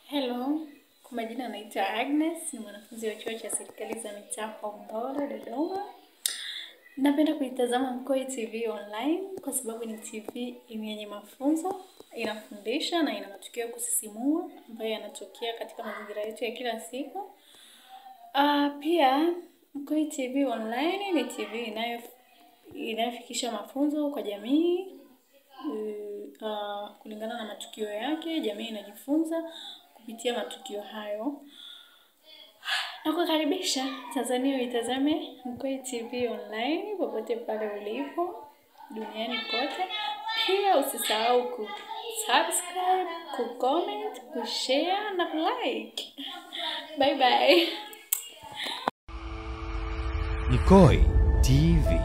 Hello, kwa majina naitwa Agnes, ni mwanafunzi wa chuo cha serikali za mitaa Hombolo, Dodoma. Napenda kuitazama Mkoi TV online kwa sababu ni TV yenye mafunzo, inafundisha na ina matukio ya kusisimua ambayo yanatokea katika mazingira yetu ya kila siku. Pia Mkoi TV online ni TV inayofikisha mafunzo kwa jamii. Kulingana na matukio yake, jamii inajifunza kupitia matukio hayo. Na kukaribisha Tanzania uitazame Mkoi TV online popote pale ulipo duniani kote. Pia usisahau kusubscribe, kucomment, kushare na kulike. Bye bye. Mkoi TV.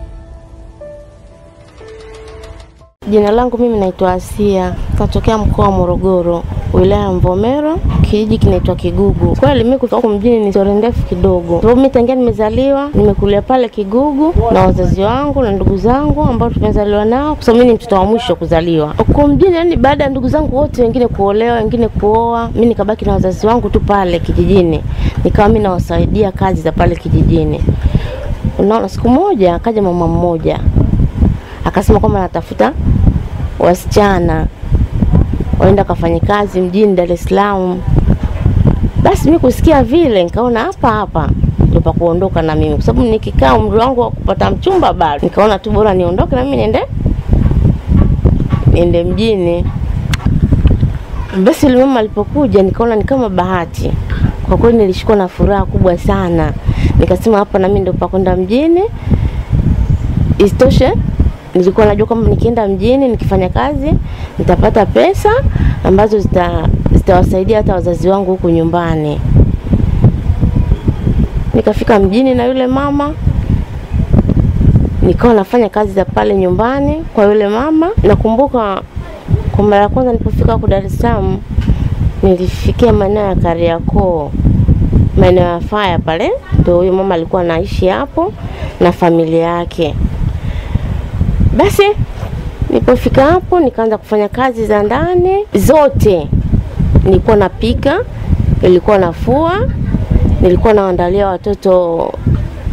Jina langu mimi naitwa Asia, natokea mkoa wa Morogoro, wilaya ya Mvomero, kijiji kinaitwa Kigugu. Kweli mimi kutoka mjini ni story ndefu kidogo. Sababu mimi tangia nimezaliwa, nimekulia pale Kigugu na wazazi wangu na ndugu zangu ambao tumezaliwa nao. Kwa sababu mimi ni mtoto wa mwisho kuzaliwa. Huko mjini yani baada ya ndugu zangu wote wengine kuolewa, wengine kuoa, mimi nikabaki na wazazi wangu tu pale kijijini. Nikawa mimi nawasaidia kazi za pale kijijini. Unaona, siku moja akaja mama mmoja. Akasema kwamba anatafuta wasichana waenda kufanya kazi mjini Dar es Salaam. Basi mimi kusikia vile nikaona hapa ndio pa kuondoka na mimi, kwa sababu nikikaa umri wangu wa kupata mchumba bado. Nikaona tu bora niondoke na mimi niende mjini. Basi yule mama alipokuja nikaona ni kama bahati. Kwa kweli nilishikwa na furaha kubwa sana. Nikasema hapa na mimi ndio pa kwenda mjini. Isitoshe nilikuwa najua kwamba nikienda mjini nikifanya kazi nitapata pesa ambazo zitawasaidia hata wazazi wangu huku nyumbani. Nikafika mjini na yule mama, nikawa nafanya kazi za pale nyumbani kwa yule mama. Nakumbuka kwa mara ya kwanza nilipofika huko Dar es Salaam, nilifikia maeneo ya Kariakoo, maeneo ya Faya pale, ndio huyo mama alikuwa anaishi hapo na familia yake. Basi nilipofika hapo nikaanza kufanya kazi za ndani zote. Nilikuwa napika, nilikuwa nafua, nilikuwa naandalia watoto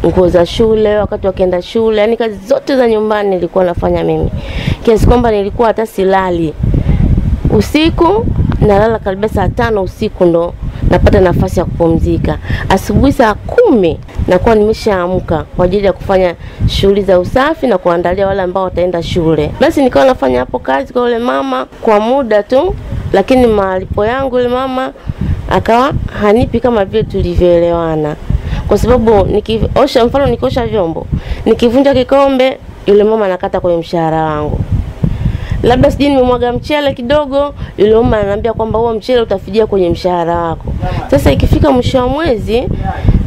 nguo za shule wakati wakienda shule. Yaani kazi zote za nyumbani nilikuwa nafanya mimi. Kiasi kwamba nilikuwa hata silali. Usiku nalala karibia saa 5 usiku ndo napata nafasi ya kupumzika. Asubuhi saa 10 nakuwa nimeshaamka kwa ajili ya kufanya shughuli za usafi na kuandalia wale ambao wataenda shule. Basi nikawa nafanya hapo kazi kwa yule mama kwa muda tu, lakini malipo yangu yule mama akawa hanipi kama vile tulivyoelewana. Kwa sababu nikiosha vyombo, nikivunja kikombe, yule mama anakata kwenye mshahara wangu. Labda sijui nimemwaga mchele kidogo, yule mama ananiambia kwamba huo mchele utafidia kwenye mshahara wako. Sasa ikifika mwisho wa mwezi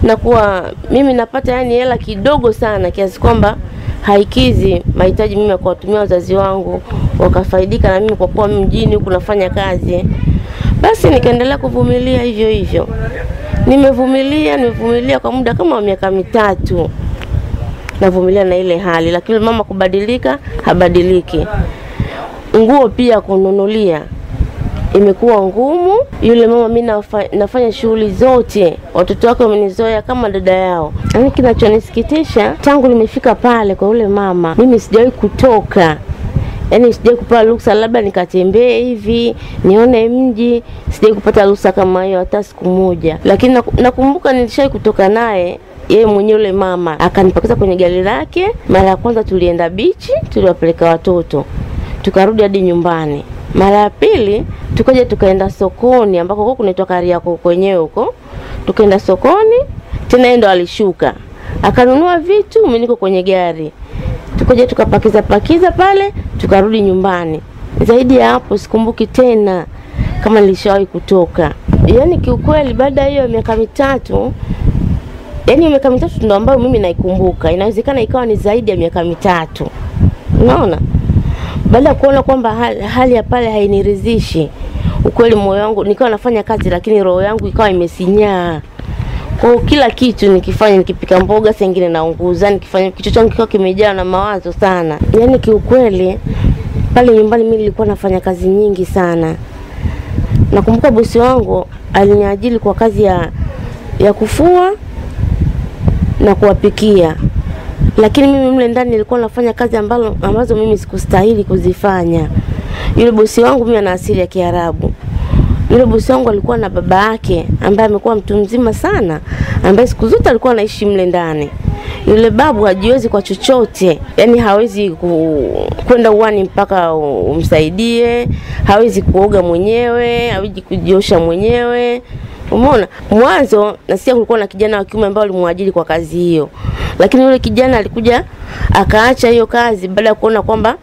na kuwa mimi napata yani hela kidogo sana kiasi kwamba haikizi mahitaji mimi kwa kutumia wazazi wangu wakafaidika na mimi kwa kuwa mjini huku nafanya kazi. Basi nikaendelea kuvumilia hivyo hivyo. Nimevumilia kwa muda kama miaka 3. Navumilia na ile hali, lakini mama kubadilika habadiliki. Nguo pia kununulia imekuwa ngumu. Yule mama mimi nafanya shughuli zote, watoto wake wamenizoea kama dada yao. Yaani kinachonisikitisha, tangu nimefika pale kwa yule mama mimi sijawahi kutoka. Yaani sijawahi kupata ruhusa labda nikatembee hivi nione mji, sijawahi kupata ruhusa kama hiyo hata siku moja. Lakini nakumbuka nilishawahi kutoka naye yeye mwenyewe yule mama akanipakiza kwenye gari lake. Mara ya kwanza tulienda beach, tuliwapeleka watoto, tukarudi hadi nyumbani. Mara ya pili tukaenda sokoni ambako huko kunaitwa Kariakoo kwenyewe huko. Tukaenda sokoni, tena yeye ndo alishuka akanunua vitu, mimi niko kwenye gari. Tukapakiza pale, tukarudi nyumbani. Zaidi ya hapo sikumbuki tena kama nilishawahi kutoka. Yaani kiukweli baada hiyo miaka 3, yaani miaka 3 ndio ambayo mimi naikumbuka. Inawezekana ikawa ni zaidi ya miaka 3. Unaona? Baada ya kuona kwamba hali ya pale hainiridhishi, ukweli moyo wangu nikawa nafanya kazi lakini roho yangu ikawa imesinyaa. Kwa kila kitu nikifanya, nikipika mboga saa nyingine naunguza, nikifanya kichwa changu kikawa kimejaa na mawazo sana. Yaani kiukweli pale nyumbani mimi nilikuwa nafanya kazi nyingi sana. nakumbuka bosi wangu aliniajiri kwa kazi ya kufua na kuwapikia. Lakini mimi mle ndani nilikuwa nafanya kazi ambazo mimi sikustahili kuzifanya. Yule bosi wangu mimi ana asili ya Kiarabu. Yule bosi wangu alikuwa na baba yake ambaye amekuwa mtu mzima sana, ambaye siku zote alikuwa anaishi mle ndani. Yule babu hajiwezi kwa chochote, yani hawezi kwenda uwani mpaka umsaidie, hawezi kuoga mwenyewe, hawezi kujiosha mwenyewe. Umeona? Mwanzo nasikia kulikuwa na kijana wa kiume ambaye alimwajiri kwa kazi hiyo. Lakini yule kijana alikuja akaacha hiyo kazi baada ya kuona kwamba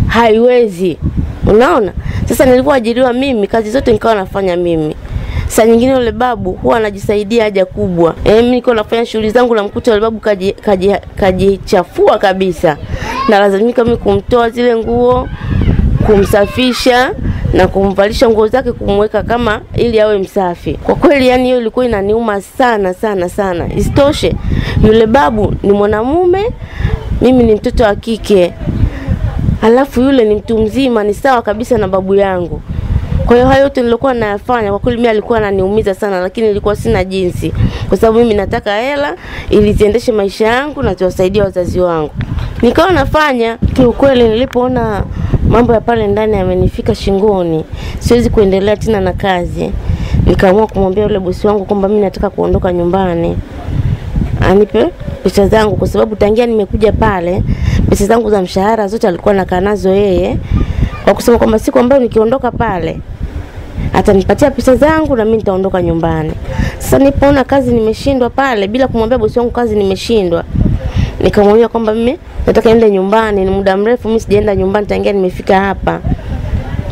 haiwezi. Unaona? Sasa nilipoajiriwa mimi, kazi zote nikawa nafanya mimi. Saa nyingine yule babu huwa anajisaidia haja kubwa. Mimi niko nafanya shughuli zangu na mkuta yule babu kajichafua kabisa. Na lazimika mimi kumtoa zile nguo, kumsafisha na kumvalisha nguo zake, kumweka kama ili awe msafi. Kwa kweli yani hiyo ilikuwa inaniuma sana sana sana. Isitoshe yule babu ni mwanamume, mimi ni mtoto wa kike. Alafu yule ni mtu mzima, ni sawa kabisa na babu yangu. Kwa hiyo hayo yote nilikuwa nayafanya, kwa kweli mimi alikuwa ananiumiza sana, lakini nilikuwa sina jinsi. Kwa sababu mimi nataka hela ili ziendeshe maisha yangu na ziwasaidie wazazi wangu. Nikawa nafanya. Kiukweli nilipoona mambo ya pale ndani yamenifika shingoni, siwezi kuendelea tena na kazi. Nikaamua kumwambia yule bosi wangu kwamba mimi nataka kuondoka nyumbani, anipe pesa zangu, kwa sababu tangia nimekuja pale pesa zangu za mshahara zote alikuwa anakaa nazo yeye, kwa kusema kwamba siku ambayo nikiondoka pale atanipatia pesa zangu na mimi nitaondoka nyumbani. Sasa nilipoona kazi nimeshindwa pale, bila kumwambia bosi wangu kazi nimeshindwa, nikamwambia kwamba mimi nataka niende nyumbani, ni muda mrefu mimi sijaenda nyumbani tangia nimefika hapa.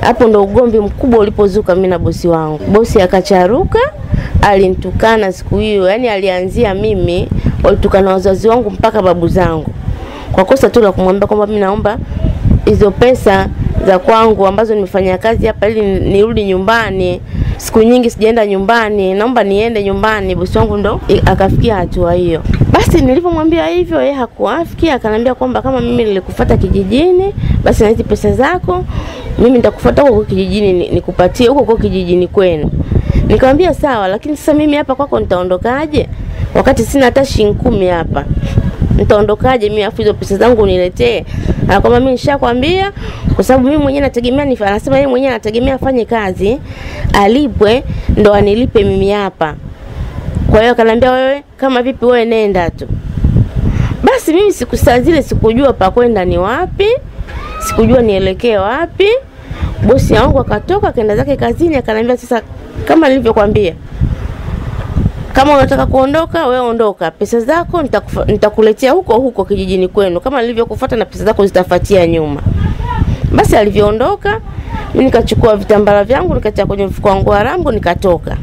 Hapo ndo ugomvi mkubwa ulipozuka mimi na bosi wangu. Bosi akacharuka, alinitukana siku hiyo, yani alianzia mimi, walitukana wazazi wangu mpaka babu zangu. Kwa kosa tu la kumwambia kwamba mimi naomba hizo pesa za kwangu ambazo nimefanya kazi hapa ili nirudi nyumbani. Siku nyingi sijaenda nyumbani, naomba niende nyumbani. Bosi wangu ndo akafikia hatua hiyo. Basi nilipomwambia hivyo yeye hakuafikia, akaniambia kwamba kama mimi nilikufuata kijijini, basi na hizo pesa zako mimi nitakufuata huko kijijini nikupatie huko kijijini kwenu. Nikamwambia sawa, lakini sasa mimi hapa kwako nitaondokaje wakati sina hata shilingi 10 hapa? Nitaondokaje mimi afu hizo pesa zangu niletee? Anakwambia mimi nishakwambia, kwa sababu mimi mwenyewe nategemea anasema yeye mwenyewe anategemea afanye kazi, alipwe ndo anilipe mimi hapa. Kwa hiyo akaniambia wewe kama vipi wewe nenda tu. Basi mimi siku saa zile sikujua pa kwenda ni wapi, sikujua nielekee wapi. Bosi wangu akatoka kaenda zake kazini, akaniambia sasa kama nilivyokuambia, kama unataka kuondoka wewe ondoka, pesa zako nitakuletea huko kijijini kwenu, kama nilivyokufuata na pesa zako zitafuatia nyuma. Basi alivyoondoka mimi nikachukua vitambara vyangu nikatia kwenye mfuko wangu wa rambo, nikatoka.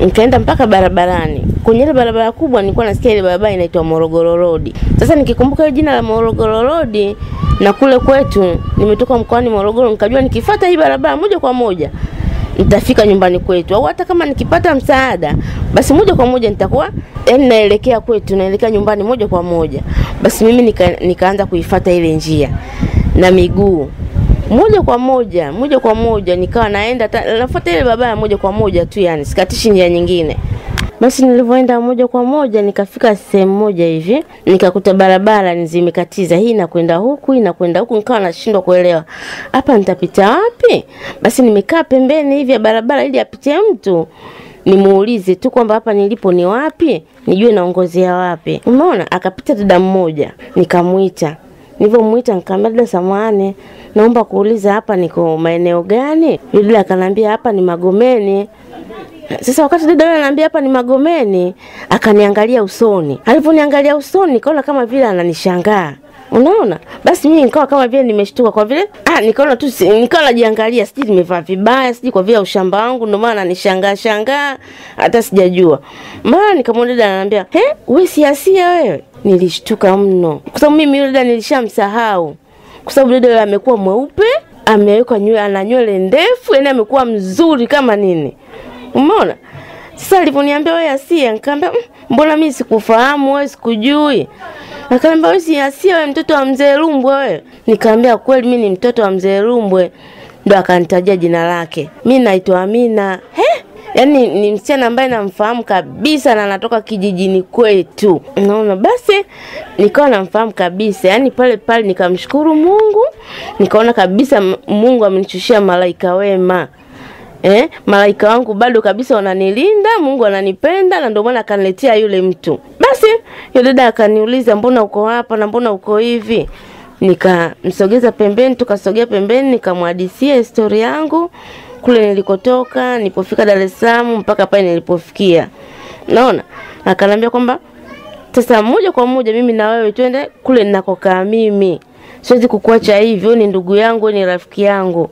Nikaenda mpaka barabarani. Kwenye ile barabara kubwa nilikuwa nasikia ile barabara inaitwa Morogoro Road. Sasa nikikumbuka ile jina la Morogoro Road na kule kwetu nimetoka mkoani Morogoro, nikajua nikifuata hii barabara moja kwa moja nitafika nyumbani kwetu, au hata kama nikipata msaada basi moja kwa moja nitakuwa naelekea kwetu, naelekea nyumbani moja kwa moja. Basi mimi nikaanza kuifuata ile njia na miguu moja kwa moja nikawa nafuata ile barabara moja kwa moja tu, yani sikatishi njia nyingine. Basi nilipoenda moja kwa moja nikafika sehemu moja hivi, nikakuta barabara nizimekatiza, hii inakwenda huku, nikawa nashindwa kuelewa hapa nitapita wapi. Basi nimekaa pembeni hivi ya barabara ili apite mtu nimuulize tu kwamba hapa nilipo ni wapi, nijue naongozea wapi. Umeona? Akapita dada mmoja, nikamuita. Nilipomuita nikamwambia dada samahani, naomba kuuliza hapa niko maeneo gani? Yule akaniambia hapa ni Magomeni. Sasa wakati dada ananiambia hapa ni Magomeni, akaniangalia usoni. Aliponiangalia usoni nikaona kama vile ananishangaa. Unaona? Basi mimi nikawa kama vile nimeshtuka kwa vile nikaona tu nikawa najiangalia, siji nimevaa vibaya, siji kwa vile ushamba wangu ndio maana anishangaa hata sijajua. Mara nikamwona dada ananiambia, wewe si Asia wewe?" Nilishtuka mno. Kwa sababu mimi yule dada nilishamsahau. Kwa sababu dada amekuwa mweupe, ameweka nywele, ana nywele ndefu, yani amekuwa mzuri kama nini. Umeona? Sasa aliponiambia wewe Asia, nikamwambia mbona mimi sikufahamu, wewe sikujui. Akaniambia wewe si Asia, wewe mtoto wa mzee Rumbwe wewe. Nikamwambia kweli mimi ni mtoto wa mzee Rumbwe. ndo akanitajia jina lake. Mimi naitwa Amina. Yaani ni msichana ambaye namfahamu kabisa na anatoka kijijini kwetu. Unaona, basi nikawa namfahamu kabisa. Yaani pale pale nikamshukuru Mungu. Nikaona kabisa Mungu amenichushia malaika wema. Malaika wangu bado kabisa wananilinda, Mungu ananipenda na ndio maana akaniletea yule mtu. Basi yule dada akaniuliza, mbona uko hapa na mbona uko hivi? Nikamsogeza pembeni, tukasogea pembeni, nikamhadithia historia yangu kule nilikotoka, nilipofika Dar es Salaam mpaka pale nilipofikia. Naona akaniambia kwamba sasa moja kwa moja mimi na wewe twende kule ninakokaa mimi. Siwezi kukuacha hivi, wewe ni ndugu yangu, ni rafiki yangu.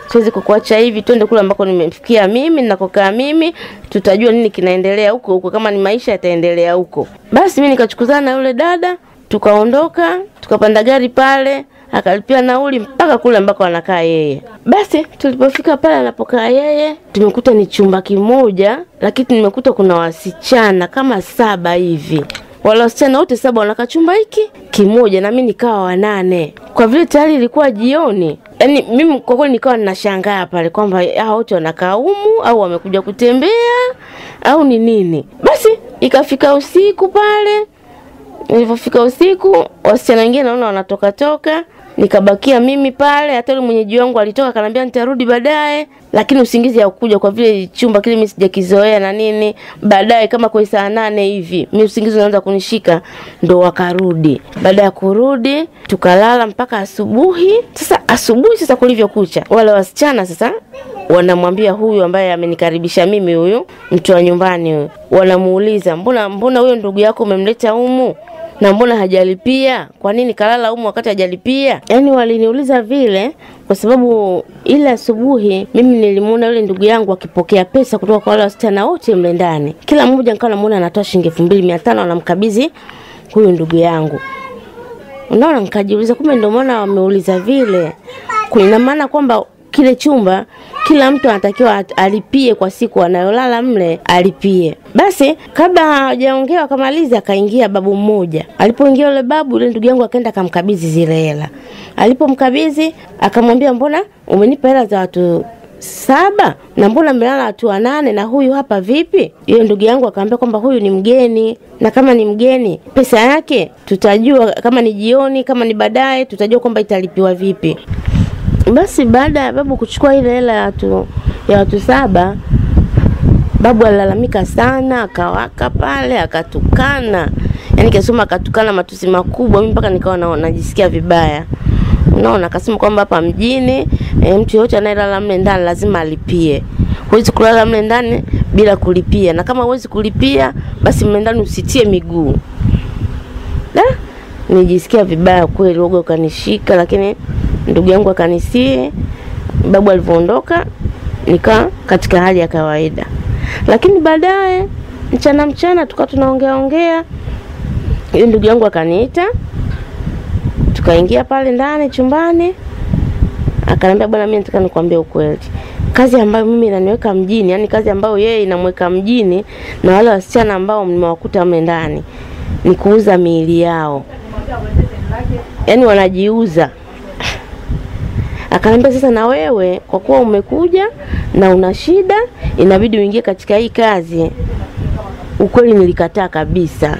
Siwezi kukuacha hivi, twende kule ambako nimefikia mimi, ninakokaa mimi, tutajua nini kinaendelea huko kama ni maisha yataendelea huko. Basi mimi nikachukuzana na yule dada, tukaondoka, tukapanda gari pale, akalipia nauli mpaka kule ambako anakaa yeye. Basi tulipofika pale anapokaa yeye, tumekuta ni chumba kimoja, lakini nimekuta kuna wasichana kama 7 hivi. Wale wasichana wote 7 wanakaa chumba hiki kimoja na mimi nikawa wa 8. Kwa vile tayari ilikuwa jioni, yani mimi kwa kweli nikawa ninashangaa pale kwamba hao wote wanakaa humu au wamekuja kutembea au ni nini. Basi ikafika usiku pale. Nilipofika usiku, wasichana wengine naona wanatoka toka, nikabakia mimi pale. Hata yule mwenyeji wangu alitoka akaniambia nitarudi baadaye, lakini usingizi haukuja kwa vile chumba kile mimi sijakizoea na nini. Baadaye kama kwa saa 8 hivi, mimi usingizi unaanza kunishika, ndo wakarudi. Baada ya kurudi, tukalala mpaka asubuhi. Sasa kulivyokucha, wale wasichana sasa wanamwambia huyu ambaye amenikaribisha mimi, huyu mtu wa nyumbani huyu, wanamuuliza, mbona huyo ndugu yako umemleta humu na mbona hajalipia? Kwa nini kalala humu wakati hajalipia? Yaani waliniuliza vile kwa sababu ile asubuhi mimi nilimuona yule ndugu yangu akipokea pesa kutoka kwa wale wasichana wote mle ndani. Kila mmoja nikawa namuona anatoa shilingi 2500 anamkabidhi huyu ndugu yangu. Unaona, nikajiuliza kumbe ndio maana wameuliza vile. Kuna maana kwamba kile chumba kila mtu anatakiwa alipie kwa siku anayolala mle, alipie. Basi kabla hajaongea akamaliza, akaingia babu mmoja. Alipoingia yule babu, yule ndugu yangu akaenda akamkabidhi zile hela. Alipomkabidhi akamwambia, mbona umenipa hela za watu 7 na mbona mmelala watu 8 na huyu hapa vipi? Yule ndugu yangu akamwambia kwamba huyu ni mgeni, na kama ni mgeni pesa yake tutajua kama ni jioni, kama ni baadaye tutajua kwamba italipiwa vipi. Basi baada ya babu kuchukua ile hela ya watu 7, babu alilalamika sana, akawaka pale, akatukana. Yaani kesoma akatukana matusi makubwa, mimi mpaka nikawa najisikia vibaya. Unaona, akasema kwamba hapa mjini mtu yote anayelala mle ndani lazima alipie. Huwezi kulala mle ndani bila kulipia, na kama huwezi kulipia basi mle ndani usitie miguu. Nijisikia vibaya kweli, uoga ukanishika, lakini ndugu yangu akanisii. Babu alipoondoka nika katika hali ya kawaida. Lakini baadaye mchana tukawa tunaongea. Yule ndugu yangu akaniita, tukaingia pale ndani chumbani. Akaniambia, bwana, mimi nataka nikwambie ukweli. Kazi ambayo mimi inaniweka mjini, yani kazi ambayo yeye inamweka mjini na wale wasichana ambao mmewakuta mle ndani, ni kuuza miili yao. Yaani wanajiuza. Akaniambia, sasa na wewe kwa kuwa umekuja na una shida, inabidi uingie katika hii kazi. Ukweli nilikataa kabisa.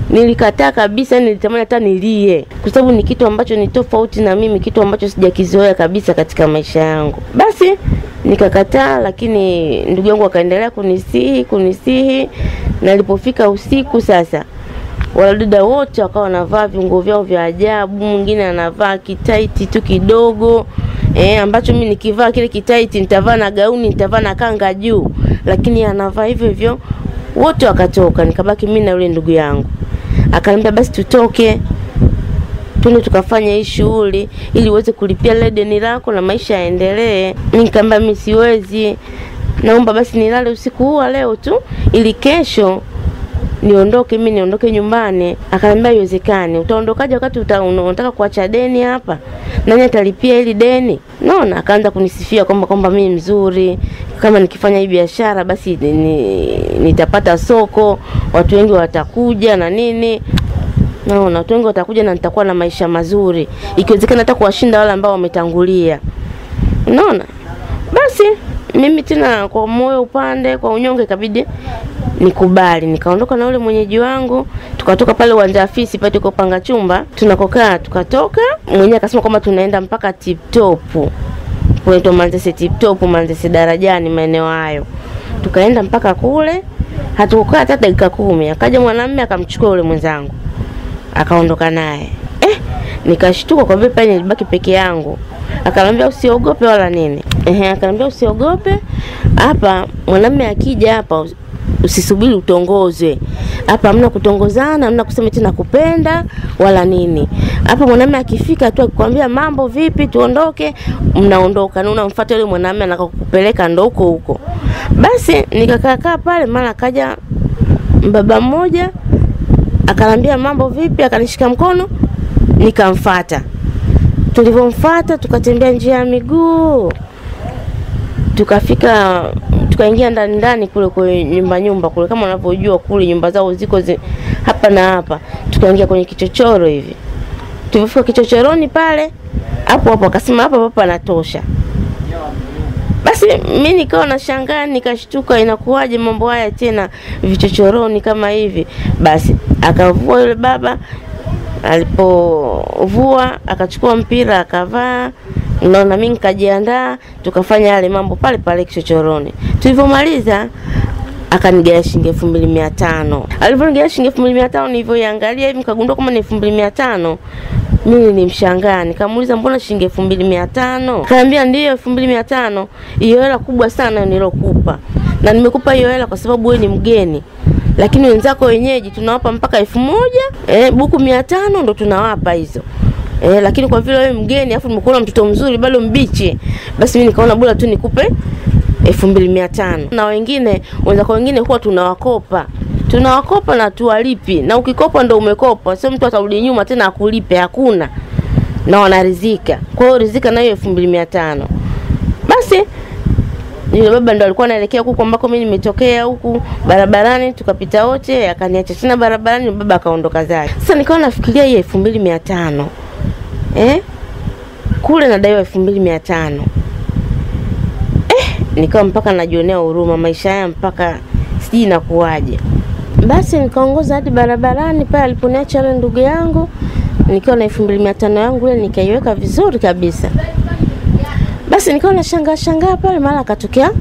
Nilitamani hata nilie, kwa sababu ni kitu ambacho ni tofauti na mimi, kitu ambacho sijakizoea kabisa katika maisha yangu. Basi nikakataa, lakini ndugu yangu akaendelea kunisihi. Na ilipofika usiku sasa, Waladada wote wakawa wanavaa viungo vyao vya ajabu. Mwingine anavaa kitaiti tu kidogo, ambacho mimi nikivaa kile kitaiti nitavaa na gauni, nitavaa na kanga juu, lakini anavaa hivyo hivyo. Wote wakatoka, nikabaki mimi na yule ndugu yangu. Akaniambia basi tutoke, twende tukafanya hii shughuli ili uweze kulipia ile deni lako na maisha yaendelee. Nikamwambia mimi siwezi, naomba basi nilale usiku huu leo tu ili kesho niondoke nyumbani. Akaniambia haiwezekani. Utaondokaje wakati unataka kuacha deni hapa? Nani atalipia hili deni? Naona akaanza kunisifia kwamba mimi mzuri, kama nikifanya hii biashara basi nitapata soko, watu wengi watakuja na nini. Naona watu wengi watakuja na nitakuwa na maisha mazuri, ikiwezekana hata kuwashinda wale ambao wametangulia. Unaona? Basi mimi tena kwa moyo upande, kwa unyonge kabidi nikubali. Nikaondoka na yule mwenyeji wangu, tukatoka pale uwanja afisi pale tukopanga chumba, tunakokaa tukatoka. Mwenyewe akasema kwamba tunaenda mpaka Tip Top. Kunaitwa Manzese Tip Top, Manzese Darajani, maeneo hayo. Tukaenda mpaka kule, hatukukaa hata dakika 10. Akaja mwanamume akamchukua yule mwenzangu, akaondoka naye. Nikashtuka kwa vile pale nilibaki peke yangu. Akaniambia usiogope wala nini. Akaniambia usiogope. Hapa mwanamume akija hapa usisubiri utongozwe. Hapa hamna kutongozana, hamna kusema tena kupenda wala nini. Hapa mwanamume akifika tu akikwambia mambo vipi tuondoke, mnaondoka na unamfuata yule mwanamume anakakupeleka ndo huko. Basi nikakaa pale, mara akaja baba mmoja akanambia mambo vipi, akanishika mkono nikamfuata. Tulipomfuata tukatembea njia ya miguu. Tukafika tukaingia ndani kule kwa nyumba kule, kama unavyojua kule nyumba zao ziko hapa na hapa. Tukaingia kwenye kichochoro hivi. Tulifika kichochoroni pale, hapo akasema hapa panatosha. Basi mimi nikawa nashangaa, nikashtuka inakuwaje mambo haya tena vichochoroni kama hivi. Basi akavua yule baba, alipovua akachukua mpira akavaa. Naona mimi nikajiandaa, tukafanya yale mambo pale kichochoroni. Tulipomaliza akanigaia shilingi 2500. Aliponigaia shilingi 2500 nilivyoiangalia hivi nikagundua kama ni 2500. Mimi nilimshangaa, nikamuuliza mbona shilingi 2500? Akaniambia ndio 2500, hiyo hela kubwa sana nilokupa. Na nimekupa hiyo hela kwa sababu wewe ni mgeni. Lakini wenzako wenyeji tunawapa mpaka 1000, buku 500 ndo tunawapa hizo. Lakini kwa vile wewe mgeni afu nimekuona mtoto mzuri bado mbichi, basi mimi nikaona bora tu nikupe 2500. Na wenzako wengine huwa tunawakopa na tuwalipi, na ukikopa ndo umekopa, sio mtu atarudi nyuma tena akulipe, hakuna. Na wanarizika. Kwa hiyo rizika na hiyo 2500. Basi yule baba ndo alikuwa anaelekea huko ambako mimi nimetokea huku barabarani, tukapita wote, akaniacha tena barabarani, baba akaondoka zake. Sasa nikawa nafikiria hii 2500. Kule nadaiwa 2500. Nikawa mpaka najionea huruma maisha haya, mpaka siji nakuaje. Basi nikaongoza hadi barabarani pale aliponiacha yule ndugu yangu, nikiwa na 2500 yangu ile nikaiweka vizuri kabisa. Basi nikawa nashangaa pale, mara akatokea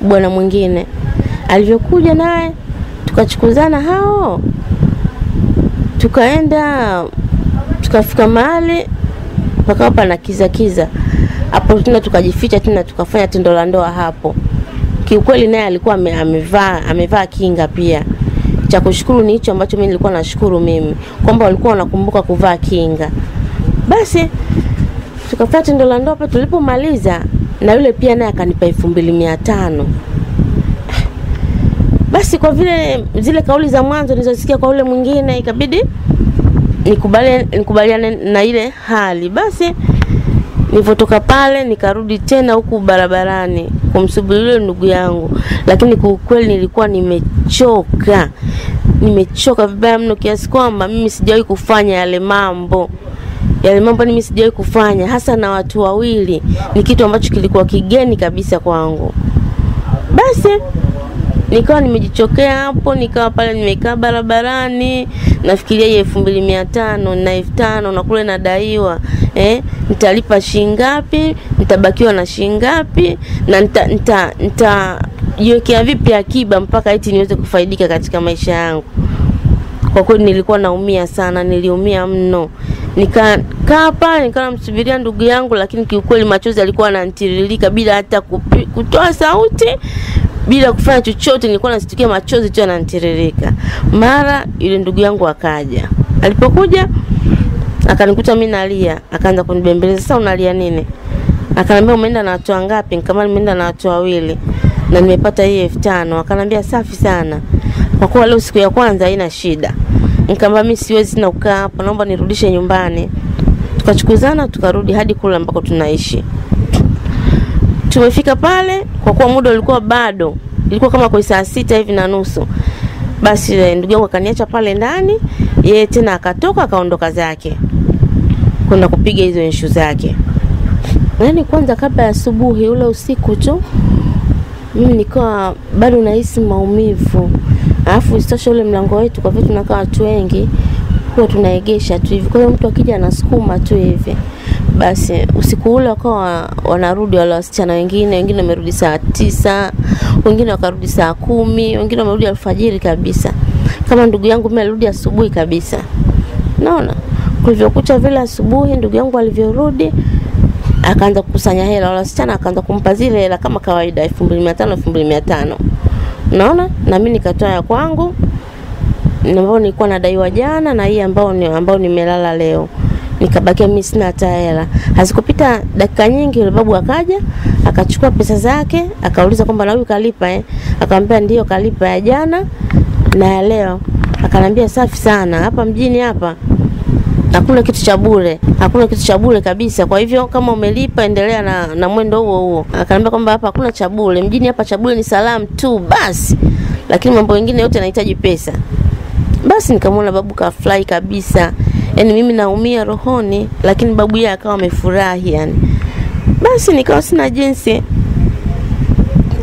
bwana mwingine. Alivyokuja naye tukachukuzana hao, tukaenda tukafika mahali pakawa pana kiza. Hapo tena tukajificha tena tukafanya tendo la ndoa hapo. Kiukweli naye alikuwa amevaa kinga pia. Cha kushukuru ni hicho ambacho mimi nilikuwa nashukuru mimi, kwamba walikuwa wanakumbuka kuvaa kinga. Basi tukafanya tendo la ndoa hapo. Tulipomaliza na yule pia naye akanipa 2500. Basi kwa vile zile kauli za mwanzo nilizosikia kwa yule mwingine, ikabidi nikubaliane na ile hali. Basi nilipotoka pale nikarudi tena huku barabarani kumsubiri yule ndugu yangu, lakini kwa kweli nilikuwa nimechoka vibaya mno, kiasi kwamba mimi sijawahi kufanya yale mambo mimi sijawahi kufanya, hasa na watu wawili. Ni kitu ambacho kilikuwa kigeni kabisa kwangu. Basi nikawa nimejichokea hapo, nikawa pale nimekaa barabarani nafikiria hii 2500 na 5000 na kule nadaiwa, nitalipa shilingi ngapi, nitabakiwa na shilingi ngapi, na nitajiwekea vipi akiba mpaka eti niweze kufaidika katika maisha yangu. Kwa kweli nilikuwa naumia sana, niliumia mno. Nikakaa pale nikawa namsubiria ndugu yangu, lakini kiukweli machozi alikuwa yananitiririka bila hata kutoa sauti, bila kufanya chochote. Nilikuwa nasitukia machozi tu yananitiririka. Mara yule ndugu yangu akaja. Alipokuja akanikuta mimi nalia, akaanza kunibembeleza, sasa unalia nini? Akaniambia umeenda na watu wangapi? Nikamwambia nimeenda na watu wawili na nimepata hii 5000. Akaniambia safi sana, kwa kuwa leo siku ya kwanza haina shida. Nikamwambia mimi siwezi na kukaa hapa, naomba nirudishe nyumbani. Tukachukuzana tukarudi hadi kule ambako tunaishi. Tumefika pale, kwa kuwa muda ulikuwa bado, ilikuwa kama kwa saa 6:30. Basi ndugu yangu akaniacha pale ndani, yeye tena akatoka akaondoka zake kwenda kupiga hizo issue zake. Yaani kwanza kabla ya asubuhi ule usiku tu mimi nikawa bado nahisi maumivu. Alafu isitoshe ule mlango wetu kwa vile tunakaa watu wengi huwa tunaegesha tu hivi. Kwa hiyo mtu akija anasukuma tu hivi. Basi usiku ule wakawa wanarudi wale wasichana wengine wamerudi saa 9, wengine wakarudi saa 10, wengine wamerudi alfajiri kabisa. Kama ndugu yangu mimi alirudi asubuhi kabisa. Naona kulivyokucha vile asubuhi ndugu yangu alivyorudi akaanza kukusanya hela, wala wasichana akaanza kumpa zile hela kama kawaida 2500. Unaona? Na mimi nikatoa ya kwangu ambao nilikuwa nadaiwa jana na hii ambao nimelala leo. Nikabakia mimi sina hata hela. Hazikupita dakika nyingi yule babu akaja, akachukua pesa zake, akauliza kwamba na huyu kalipa Akamwambia ndio kalipa ya jana na ya leo. Akanambia safi sana, hapa mjini hapa hakuna kitu cha bure. Hakuna kitu cha bure kabisa. Kwa hivyo kama umelipa endelea na mwendo huo. Akanambia kwamba hapa hakuna cha bure. Mjini hapa cha bure ni salamu tu basi. Lakini mambo mengine yote yanahitaji pesa. Basi nikamwona babu kafurahi kabisa. Yaani mimi naumia rohoni lakini babu yake akawa amefurahi yani. Basi nikawa sina jinsi.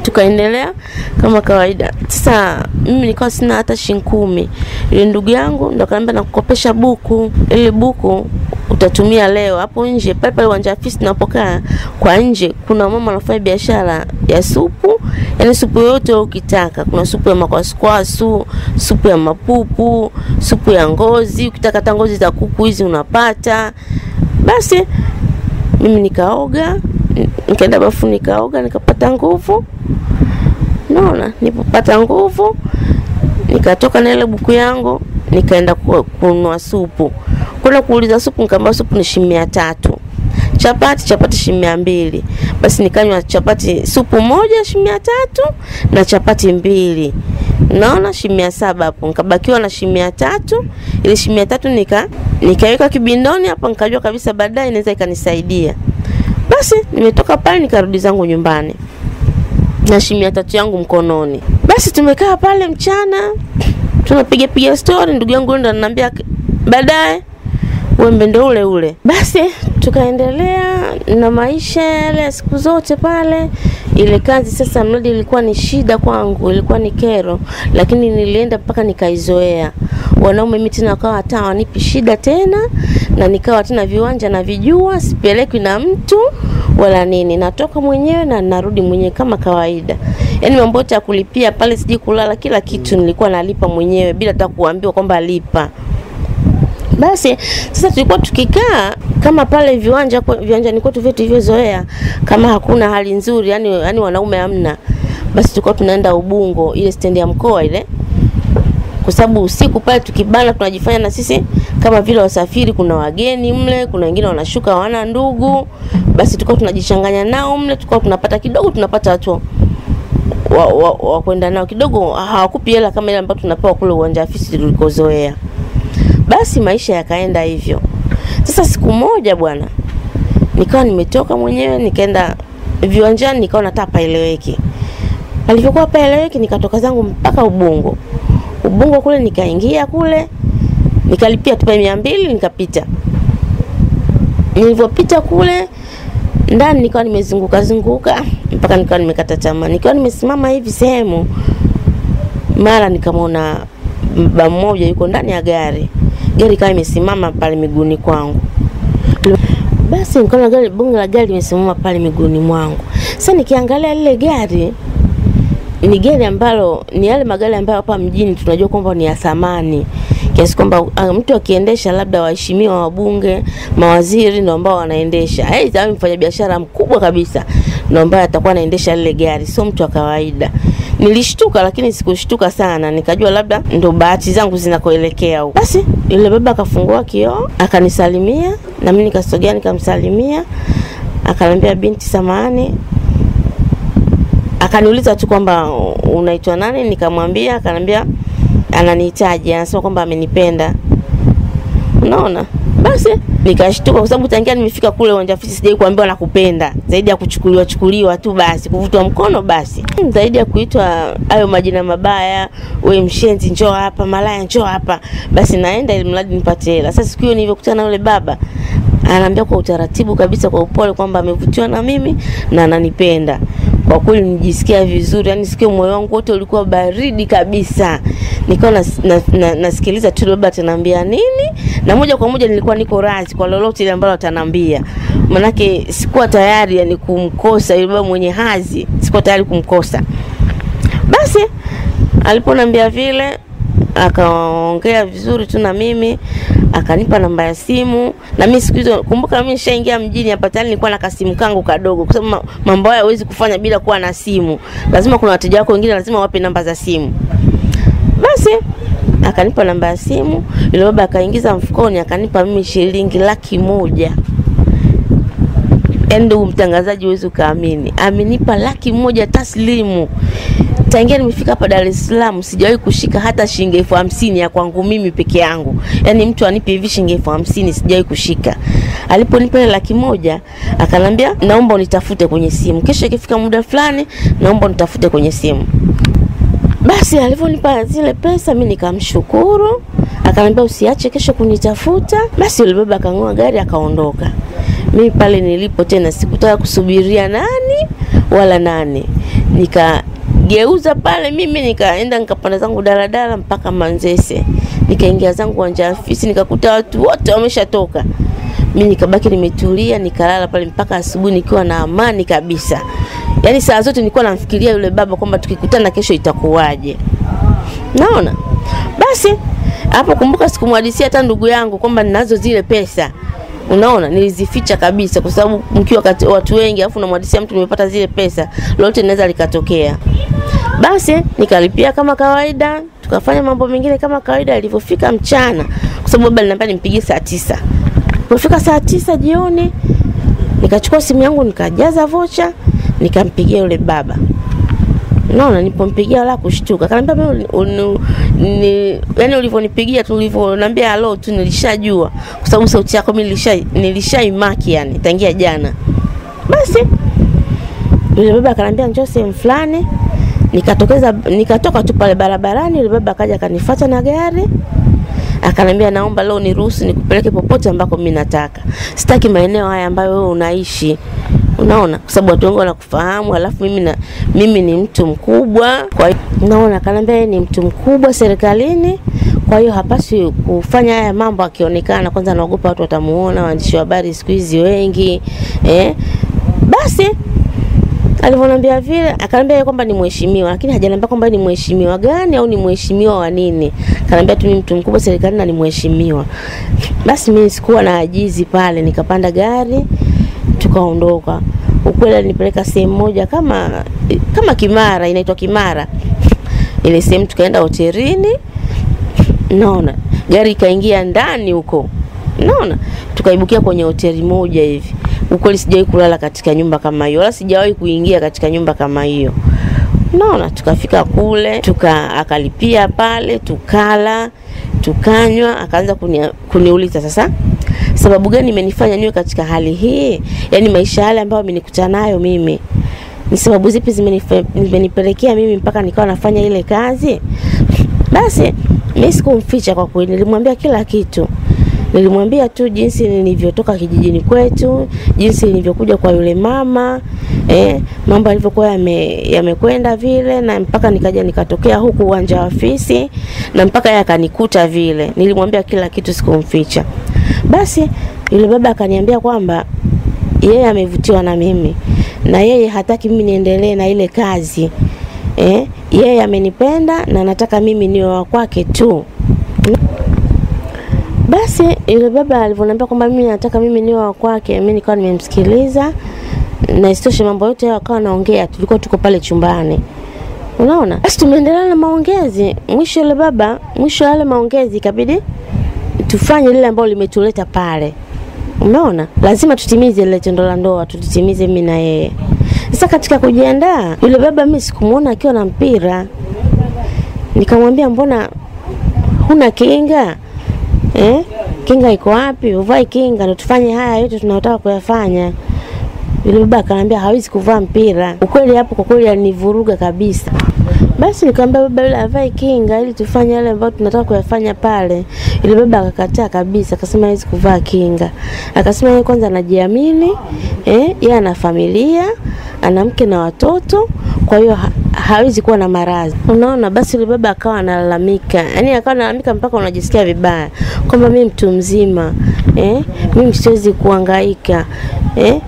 Tukaendelea kama kawaida. Sasa mimi nilikuwa sina hata shilingi 10. Ile ndugu yangu ndo akaniambia nakukopesha buku. Ile buku utatumia leo hapo nje pale uwanja afisi tunapokaa. Kwa nje kuna mama anafanya biashara ya supu. Yaani supu yote ukitaka. Kuna supu ya makwasukwasu, supu ya mapupu, supu ya ngozi, ukitaka hata ngozi za kuku hizi unapata. Basi mimi nikaoga, nikaenda bafu nikaoga, nikapata nguvu. Naona nilipopata nguvu nikatoka na ile buku yangu nikaenda kununua supu. Kuna kuuliza supu nikamwambia supu ni shilingi 300. Chapati shilingi 200. Basi nikanywa chapati supu moja shilingi 300 na chapati 2. Naona shilingi 700 hapo. Nikabakiwa na shilingi 300. Ile shilingi 300 nikaweka kibindoni hapo nikajua kabisa baadaye inaweza ikanisaidia. Basi nimetoka pale nikarudi zangu nyumbani na shilingi 300 yangu mkononi. Basi tumekaa pale mchana tunapiga story, ndugu yangu ndo ananiambia baadaye wembe ndo ule. Basi tukaendelea na maisha yale siku zote pale. Ile kazi sasa mradi ilikuwa ni shida kwangu, ilikuwa ni kero, lakini nilienda mpaka nikaizoea. Wanaume mimi tena wakawa hata wanipi shida tena, na nikawa tena viwanja na vijua, sipelekwi na mtu wala nini. Natoka mwenyewe na narudi mwenyewe kama kawaida. Yaani mambo yote ya kulipia pale siji kulala kila kitu nilikuwa nalipa mwenyewe bila hata kuambiwa kwamba lipa. Basi sasa tulikuwa tukikaa kama pale viwanjani kwetu vyetu hivyozoea, kama hakuna hali nzuri yani wanaume hamna. Basi tulikuwa tunaenda Ubungo ile stendi ya mkoa ile. Kwa sababu usiku pale tukibana tunajifanya na sisi kama vile wasafiri, kuna wageni mle, kuna wengine wanashuka hawana ndugu. Basi tulikuwa tunajichanganya nao mle, tulikuwa tunapata kidogo, tunapata watu wa kwenda nao kidogo, hawakupi hela kama ile ambayo tunapewa kule uwanja afisi tulikozoea. Basi maisha yakaenda hivyo. Sasa siku moja bwana nikawa nimetoka mwenyewe nikaenda viwanjani, nikawa nataka paeleweki. Alivyokuwa paeleweki nikatoka zangu mpaka Ubungo. Ubungo kule nikaingia kule, nikalipia tu 200 nikapita. Nilipopita kule ndani nikawa nimezunguka mpaka nikawa nimekata tamaa. Nikawa nimesimama hivi sehemu, mara nikamwona baba mmoja yuko ndani ya gari. Gari kama imesimama pale miguuni kwangu. Basi nikaona bonge la gari limesimama pale miguuni mwangu. Sasa nikiangalia lile gari, ni gari ambalo ni yale magari ambayo hapa mjini tunajua kwamba ni ya thamani. Kiasi kwamba mtu akiendesha labda waheshimiwa wabunge, mawaziri ndio ambao wanaendesha. Aidha mfanya biashara mkubwa kabisa ndio ambaye atakuwa anaendesha lile gari, sio mtu wa kawaida. Nilishtuka lakini sikushtuka sana, nikajua labda ndo bahati zangu zinakoelekea huko. Basi yule baba akafungua kioo, akanisalimia na mimi nikasogea nikamsalimia. Akaniambia binti samahani. Akaniuliza tu kwamba unaitwa nani, nikamwambia. Akaniambia ananihitaji, anasema kwamba amenipenda. Unaona? Basi nikashtuka kwa sababu tangia nimefika kule uwanja ofisi sijai kuambiwa nakupenda. Zaidi ya kuchukuliwa tu basi, kuvutwa mkono basi. Zaidi ya kuitwa hayo majina mabaya, wewe mshenzi njoo hapa, malaya njoo hapa. Basi naenda ili mradi nipate hela. Sasa siku hiyo nilivyokutana na yule baba, ananiambia kwa utaratibu kabisa, kwa upole kwamba amevutiwa na mimi na ananipenda. Kwa kweli nijisikia vizuri, yani sikio moyo wangu wote ulikuwa baridi kabisa. Nikawa nasikiliza tu baba ataniambia nini, na moja kwa moja nilikuwa niko razi kwa lolote ile ambalo ataniambia. Manake sikuwa tayari yani kumkosa yule baba mwenye hazi, sikuwa tayari kumkosa. Basi aliponiambia vile, akaongea vizuri tu na mimi, akanipa namba ya simu. Na mimi siku hizo kumbuka mimi nishaingia mjini hapa tayari nilikuwa na kasimu kangu kadogo, kwa sababu mambo haya huwezi kufanya bila kuwa na simu. Lazima kuna wateja wako wengine lazima wape namba za simu. Basi akanipa namba ya simu, yule baba akaingiza mfukoni akanipa mimi shilingi 100,000. Ndio mtangazaji huwezi kaamini, amenipa 100,000 taslimu. Tangia nimefika hapa Dar es Salaam sijawahi kushika hata shilingi 50,000 ya kwangu mimi peke yangu. Yaani mtu anipe hivi shilingi 50,000 sijawahi kushika. Aliponipa 100,000 akanambia naomba unitafute kwenye simu. Kesho ikifika muda fulani naomba unitafute kwenye simu. Basi alivyonipa zile pesa mimi nikamshukuru. Akanambia usiache kesho kunitafuta. Basi yule baba akang'oa gari akaondoka. Mimi pale nilipo tena sikutaka kusubiria nani wala nani. Nikageuza pale mimi nikaenda nikapanda zangu daladala mpaka Manzese. Nikaingia zangu uwanja ofisi nikakuta watu wote wameshatoka. Mimi nikabaki nimetulia nikalala pale mpaka asubuhi nikiwa na amani kabisa. Yaani saa zote nilikuwa namfikiria yule baba kwamba tukikutana kesho itakuwaje. Naona? Basi hapo kumbuka sikumhadithia hata ndugu yangu kwamba ninazo zile pesa. Unaona, nilizificha kabisa kwa sababu mkiwa watu wengi afu unamhadithia mtu nimepata zile pesa, lolote linaweza likatokea. Basi nikalipia kama kawaida, tukafanya mambo mengine kama kawaida. Ilipofika mchana, kwa sababu baba aliniambia nimpigie saa 9. Ilipofika saa 9 jioni, nikachukua simu yangu nikajaza vocha, nikampigia yule baba. Unaona, nilipompigia wala kushtuka. Akaniambia mimi yani ulivyonipigia tu ulivyoniambia hello tu nilishajua kwa sababu sauti yako mimi nilishaimaki yani tangia jana. Basi yule baba akaniambia njoo sehemu fulani. Nikatoka tu pale barabarani. Yule baba akaja akanifuata na gari. Akaniambia naomba leo niruhusu nikupeleke popote ambako mimi nataka. Sitaki maeneo haya ambayo wewe unaishi. Unaona, kwa sababu watu wengi wanakufahamu, alafu mimi ni mtu mkubwa. Kwa hiyo unaona, akaniambia yeye ni mtu mkubwa serikalini, kwa hiyo hapaswi kufanya haya mambo akionekana. Kwanza anaogopa watu watamuona, waandishi wa habari siku hizi wengi. Basi alivyoniambia vile, akaniambia kwamba ni mheshimiwa, lakini hajaniambia kwamba ni mheshimiwa gani au ni mheshimiwa wa nini. Akaniambia tu ni mtu mkubwa serikalini na ni mheshimiwa. Basi mimi sikuwa na ajizi pale, nikapanda gari tukaondoka. Ukweli alinipeleka sehemu moja kama Kimara, inaitwa Kimara. Ile sehemu tukaenda hotelini. Naona gari ikaingia ndani huko. Naona tukaibukia kwenye hoteli moja hivi. Ukweli sijawahi kulala katika nyumba kama hiyo, wala sijawahi kuingia katika nyumba kama hiyo. Naona tukafika kule, akalipia pale, tukala, tukanywa, akaanza kuniuliza sasa sababu gani imenifanya niwe katika hali hii? Yaani maisha yale ambayo amenikutana nayo mimi. Ni sababu zipi zimenipelekea mimi mpaka nikawa nafanya ile kazi? Basi mimi sikumficha kwa kweli, nilimwambia kila kitu. Nilimwambia tu jinsi nilivyotoka kijijini kwetu, jinsi nilivyokuja kwa yule mama, mambo yalivyokuwa yamekwenda vile, na mpaka nikatokea huku uwanja wa ofisi, na mpaka yeye akanikuta vile. Nilimwambia kila kitu, sikumficha. Basi yule baba akaniambia kwamba yeye amevutiwa na mimi na yeye hataki mimi niendelee na ile kazi. Yeye amenipenda na nataka mimi niwe wa kwake tu. Basi yule baba alivyoniambia kwamba mimi nataka mimi niwe wa kwake, mimi nikawa nimemsikiliza. Na isitoshe mambo yote yakawa naongea, tulikuwa tuko pale chumbani. Unaona? Basi tumeendelea na maongezi. Mwisho yale maongezi ikabidi tufanye lile ambalo limetuleta pale. Umeona? Lazima tutimize ile tendo la ndoa, tutimize mimi na yeye. Sasa katika kujiandaa, yule baba mimi sikumuona akiwa na mpira. Nikamwambia mbona huna kinga? kinga iko wapi? Uvae kinga ndio tufanye haya yote tunayotaka kuyafanya. Yule baba akaniambia hawezi kuvaa mpira. Ukweli hapo kwa kweli alinivuruga kabisa. Basi nikamwambia baba yule avae kinga ili tufanye yale ambayo tunataka kuyafanya pale. Yule baba akakataa kabisa, akasema hawezi kuvaa kinga. Akasema yeye kwanza anajiamini, yeye ana familia, ana mke na watoto, kwa hiyo hawezi kuwa na maradhi. Unaona, basi yule baba akawa analalamika. Yaani akawa analalamika mpaka unajisikia vibaya kwamba mimi mtu mzima, mimi siwezi kuhangaika.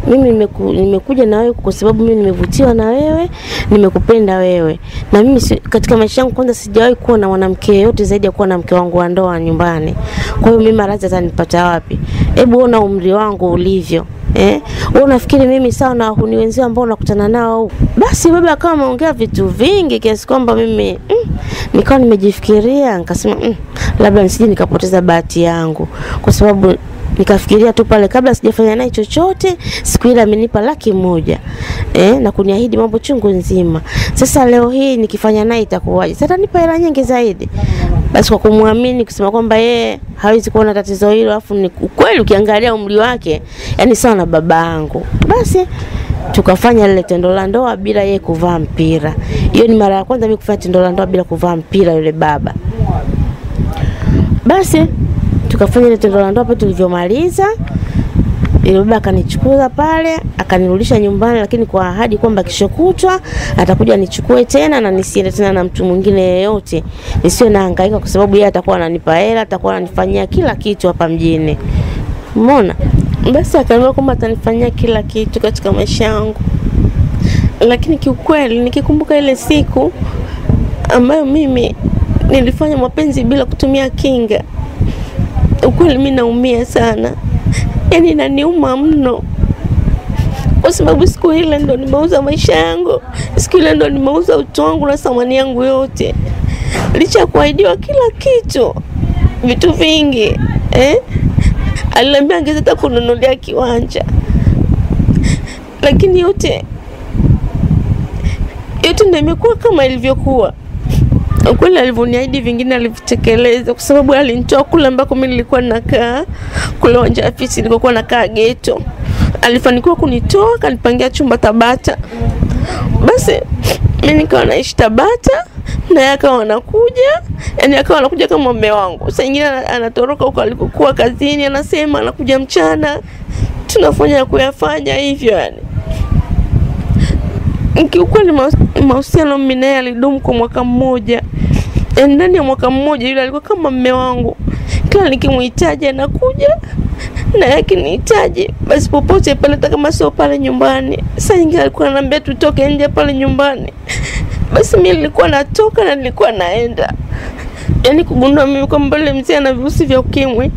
Mimi nimekuja na wewe kwa sababu mimi nimevutiwa na wewe, nimekupenda wewe. Na mimi katika maisha yangu kwanza sijawahi kuwa na mwanamke yote zaidi ya kuwa na mke wangu wa ndoa nyumbani. Kwa hiyo mimi maradhi atanipata wapi? Hebu ona umri wangu ulivyo. Wewe unafikiri mimi sawa na wahuni wenzao ambao unakutana nao? Basi baba akawa ameongea vitu vingi kiasi kwamba mimi nikawa nimejifikiria, nikasema labda nisije nikapoteza bahati yangu, kwa sababu nikafikiria tu pale kabla sijafanya naye chochote, siku ile amenipa 100,000 na kuniahidi mambo chungu nzima. Sasa leo hii nikifanya naye itakuwaje? Sasa nipa hela nyingi zaidi. Basi kwa kumwamini kusema kwamba yeye hawezi kuona tatizo hilo, afu ni kweli ukiangalia umri wake yani sawa na baba yangu. Basi tukafanya lile tendo la ndoa bila yeye kuvaa mpira. Hiyo ni mara ya kwanza mimi kufanya tendo la ndoa bila kuvaa mpira yule baba. Basi tukafanya ile tendo la ndoa. Hapo tulivyomaliza, yule baba akanichukua pale, akanirudisha nyumbani, lakini kwa ahadi kwamba kesho kutwa atakuja nichukue tena na nisiende tena na mtu mwingine yeyote. Nisiwe nahangaika kwa sababu yeye atakuwa ananipa hela, atakuwa ananifanyia kila kitu hapa mjini. Umeona? Basi akaniambia kwamba atanifanyia kila kitu katika maisha yangu. Lakini kiukweli nikikumbuka ile siku ambayo mimi nilifanya mapenzi bila kutumia kinga, ukweli mimi naumia sana. Yaani inaniuma mno. Kwa sababu siku ile ndo nimeuza maisha yangu. Siku ile ndo nimeuza utu wangu na thamani yangu yote. Licha kuahidiwa kila kitu, vitu vingi, aliniambia angeza kununulia kiwanja. Lakini yote ndio imekuwa kama ilivyokuwa. Kweli alivyoniahidi vingine alivitekeleza, kwa sababu alinitoa kule ambako mimi nilikuwa nakaa, kule uwanja afisi nilikuwa nakaa ghetto. Alifanikiwa kunitoa, kanipangia chumba Tabata. Basi mimi nikawa naishi Tabata na yeye akawa anakuja, yani akawa anakuja kama mume wangu. Sasa nyingine anatoroka huko alikokuwa kazini, anasema anakuja mchana, tunafanya kuyafanya hivyo yani. Kiukweli mahusiano mimi naye alidumu kwa mwaka mmoja. Ndani ya mwaka mmoja yule alikuwa kama mume wangu. Kila nikimhitaji anakuja, na yake nihitaji basi popote pale, hata kama sio pale nyumbani. Sasa nyingine alikuwa ananiambia tutoke nje pale nyumbani. Basi mimi nilikuwa natoka na nilikuwa naenda. Yaani kugundua mimi kwamba yule mzee ana virusi vya ukimwi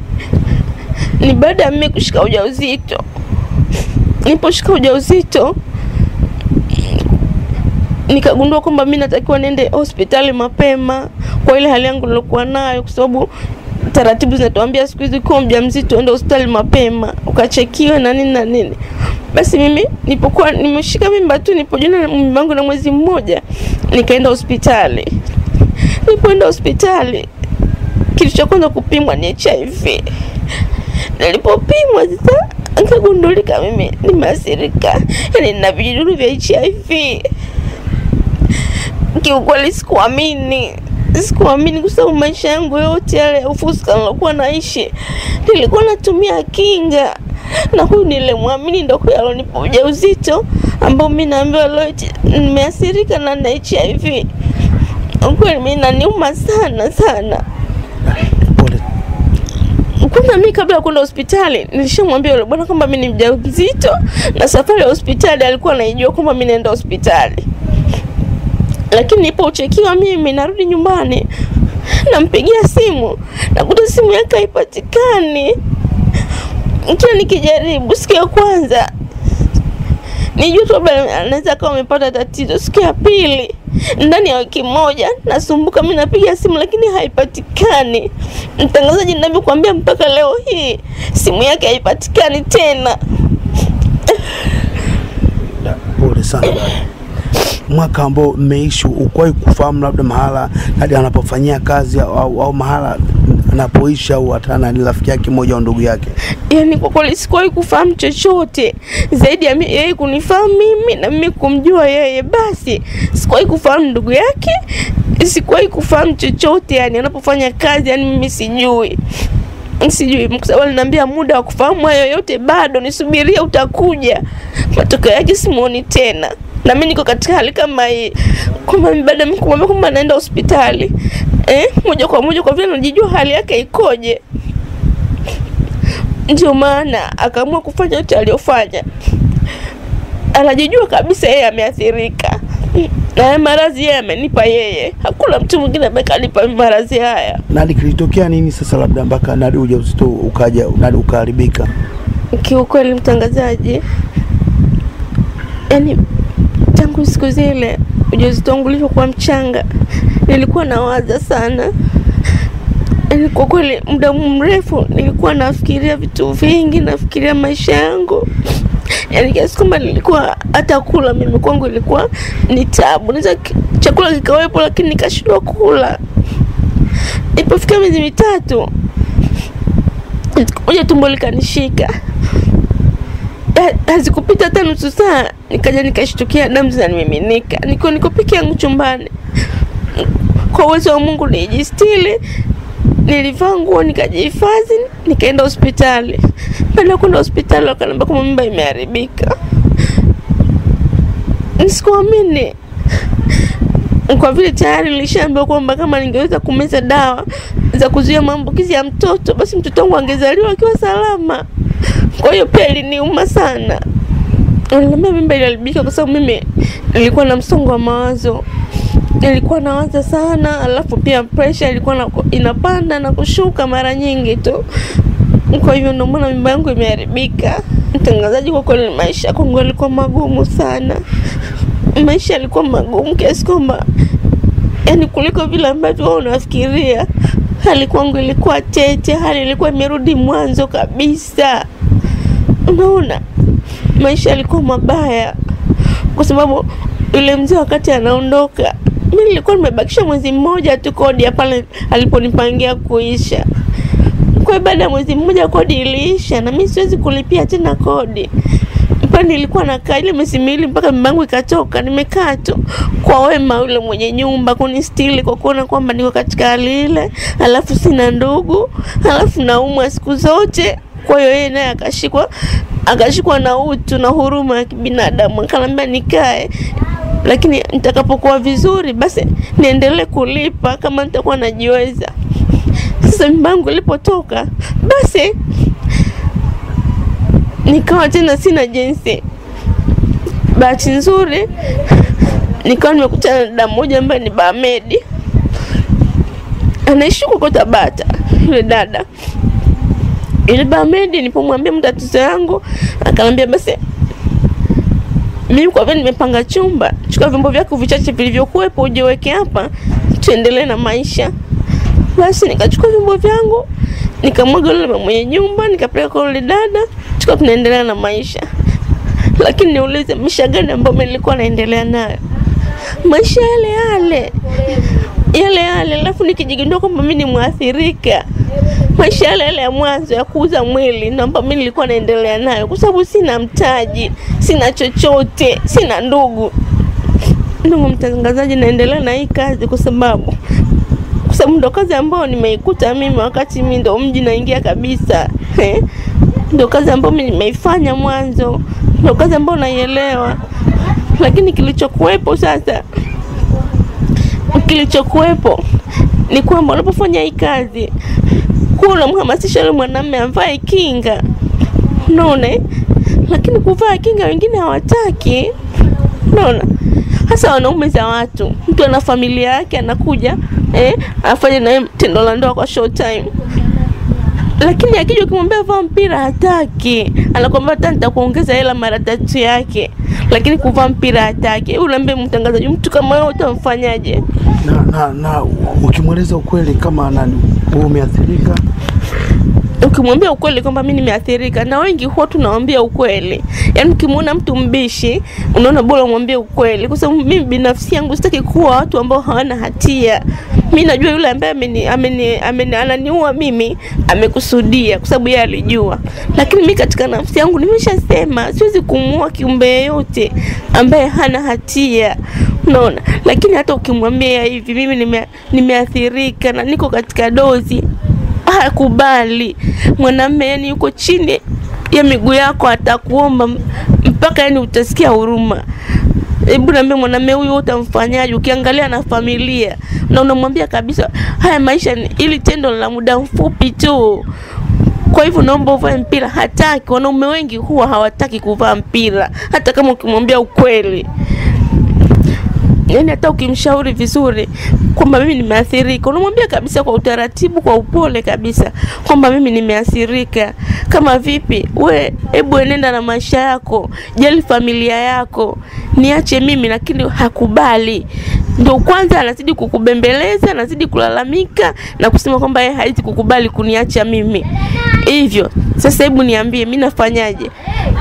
ni baada ya mimi kushika ujauzito. Niliposhika ujauzito nikagundua kwamba mimi natakiwa nende hospitali mapema kwa ile hali yangu nilokuwa nayo, kwa sababu taratibu zinatuambia siku hizi kwa mjamzito ende hospitali mapema ukachekiwe na nini na nini. Basi mimi nilipokuwa nimeshika mimba tu, nilipojua mimba yangu na mwezi mmoja, nikaenda hospitali. Nilipoenda hospitali, kitu cha kwanza kupimwa ni HIV. Nilipopimwa sasa nikagundulika mimi nimeathirika, yani nina vijidudu vya HIV. Kiukweli sikuamini kwa sababu maisha yangu yote yale ufuska nilokuwa naishi nilikuwa natumia kinga, na huyu nilimwamini ndio alonipa ujauzito ambao mimi naambiwa leo nimeathirika na HIV. Ukweli mimi naniuma sana sana. Kwanza mimi kabla ya kwenda hospitali nilishamwambia yule bwana kwamba mimi ni mjamzito, na safari ya hospitali alikuwa anajua kwamba mimi naenda hospitali. Lakini nilipochekiwa mimi narudi nyumbani, nampigia simu, nakuta simu yake haipatikani. Kila nikijaribu, siku ya kwanza nijua tu anaweza kama amepata tatizo. Siku ya pili, ndani ya wiki moja nasumbuka mimi napiga simu lakini haipatikani. Mtangazaji ninavyokuambia mpaka leo hii simu yake haipatikani tena. Pole sana. mwaka ambao mmeishi ukwahi kufahamu labda mahala hadi anapofanyia kazi au mahala anapoishi au hata ni rafiki yake mmoja au ndugu yake? Yaani kwa kweli sikuwahi kufahamu chochote zaidi ya yeye kunifahamu mimi na mimi kumjua yeye. Basi sikuwahi kufahamu ndugu yake, sikuwahi kufahamu chochote yani anapofanya kazi, yani mimi sijui kwa sababu aliniambia muda wa kufahamu hayo yote bado, nisubiria utakuja. Matokeo yake simuoni tena. Na mimi niko katika hali kama hii, kwamba baada ya kumwambia kwamba naenda hospitali moja kwa moja, kwa vile najijua hali yake ikoje, ndio maana akaamua kufanya yote aliyofanya. Anajijua kabisa yeye ameathirika na maradhi yeye amenipa yeye, hakuna mtu mwingine amekanipa maradhi haya. Nadi kilitokea nini sasa labda mpaka Nadi ujauzito ukaja, Nadi ukaharibika? Kiukweli mtangazaji, yani tangu siku zile ujauzito wangu ulivyokuwa mchanga, nilikuwa nawaza sana. Yani kwa kweli muda mrefu nilikuwa nafikiria vitu vingi, nafikiria maisha yangu. Yani kiasi kwamba nilikuwa hata kula mimi kwangu ilikuwa ni taabu. Naweza chakula kikawepo lakini nikashindwa kula. Ilipofika miezi mitatu, moja tumbo likanishika. Hazikupita hata nusu saa nikaja nikashtukia damu zinanimiminika. Niko peke yangu chumbani. Kwa uwezo wa Mungu nilijistiri, nilivaa nguo nikajihifadhi, nikaenda hospitali. Baada ya kwenda hospitali wakaniambia kwamba mimba imeharibika. Nisikuamini. Kwa vile tayari nilishaambiwa kwamba kama ningeweza kumeza dawa za kuzuia maambukizi ya mtoto, basi mtoto wangu angezaliwa akiwa salama. Kwa hiyo pia iliniuma sana. Niliambia mimba iliharibika kwa sababu mimi nilikuwa na msongo wa mawazo. Nilikuwa nawaza sana, alafu pia pressure ilikuwa inapanda na kushuka mara nyingi tu. Kwa hiyo ndio maana mimba yangu imeharibika. Mtangazaji, kwa kweli maisha kwangu yalikuwa magumu sana. Maisha yalikuwa magumu kiasi kwamba yani kuliko vile ambavyo wewe unafikiria. Hali kwangu ilikuwa tete, hali ilikuwa imerudi mwanzo kabisa. Unaona? Maisha yalikuwa mabaya. Kwa sababu yule mzee wakati anaondoka, mimi nilikuwa nimebakisha mwezi mmoja tu kodi ya pale aliponipangia kuisha. Kwa baada ya mwezi mmoja kodi iliisha na mimi siwezi kulipia tena kodi. Mpaka nilikuwa nakaa ile miezi miwili mpaka mbangu ikatoka. Nimekaa tu kwa wema yule mwenye nyumba kunistili, kwa kuona kwamba niko katika hali ile, alafu sina ndugu, alafu naumwa siku zote. Kwa hiyo yeye naye akashikwa na utu na huruma ya kibinadamu, akaniambia nikae, lakini nitakapokuwa vizuri basi niendelee kulipa kama nitakuwa najiweza. Sasa mbangu ilipotoka, basi nikawa tena sina jinsi. Bahati nzuri nikawa nimekutana na dada mmoja ambaye ni Bamedi, anaishi huko Tabata. Yule dada, ile Bamedi, nilipomwambia matatizo yangu, akaniambia basi mimi kwa vile nimepanga chumba, chukua vyombo vyako vichache vilivyokuwepo ujiweke hapa, tuendelee na maisha. Basi nikachukua vyombo vyangu, nikamwaga yule mwenye nyumba, nikapeleka kwa yule dada, tukawa tunaendelea na maisha. Lakini niulize, maisha gani ambayo nilikuwa naendelea nayo? Maisha yale, alafu nikijigundua kwamba mimi ni muathirika. Maisha yale ya mwanzo ya kuuza mwili na ambayo mimi nilikuwa naendelea nayo, kwa sababu sina mtaji, sina chochote, sina ndugu. Ndugu mtangazaji, naendelea na hii kazi kwa sababu ndo kazi ambayo nimeikuta mimi wakati mimi ndo mji naingia kabisa. Ndo kazi ambayo mimi nimeifanya mwanzo, ndo kazi ambayo naielewa. Lakini kilichokuwepo ni kwamba unapofanya hii kazi, kuna mhamasisha yule mwanamume avae kinga. Unaona? Lakini kuvaa kinga wengine hawataki. Unaona? Hasa wanaume za watu. Mtu ana familia yake anakuja, afanye naye tendo la ndoa kwa short time. Lakini akija kumwambia vaa mpira hataki. Anakuambia hata nitakuongeza hela mara 3 yake. Lakini kuvaa mpira hataki. Unaambia mtangazaji, mtu kama wewe utamfanyaje? Na ukimweleza ukweli kama nani wewe umeathirika, ukimwambia ukweli kwamba mimi nimeathirika, na wengi huwa tunawaambia ukweli. Yaani ukimwona mtu mbishi, unaona bora umwambie ukweli, kwa sababu mimi binafsi yangu sitaki kuwa watu ambao hawana hatia. Mimi najua yule ambaye ananiua mimi amekusudia, kwa sababu yeye alijua. Lakini mimi katika nafsi yangu nimeshasema siwezi kumuua kiumbe yeyote ambaye hana hatia. Unaona? Lakini hata ukimwambia hivi mimi nimeathirika na niko katika dozi, hakubali. Mwanamume yani yuko chini ya miguu yako atakuomba mpaka yani utasikia huruma. Hebu niambie mwanamume huyu utamfanyaje? Ukiangalia na familia na unamwambia kabisa haya maisha ili tendo la muda mfupi tu. Kwa hivyo naomba uvae mpira. Hataki. Wanaume wengi huwa hawataki kuvaa mpira hata kama ukimwambia ukweli. Yani hata ukimshauri vizuri kwamba mimi nimeathirika, unamwambia kabisa kwa utaratibu, kwa upole kabisa kwamba mimi nimeathirika. Kama vipi? Hebu nenda na maisha yako, jali familia yako, niache mimi. Lakini hakubali. Ndio kwanza anazidi kukubembeleza, anazidi kulalamika na kusema kwamba yeye haiti kukubali kuniacha mimi. Hivyo sasa hebu niambie mimi nafanyaje?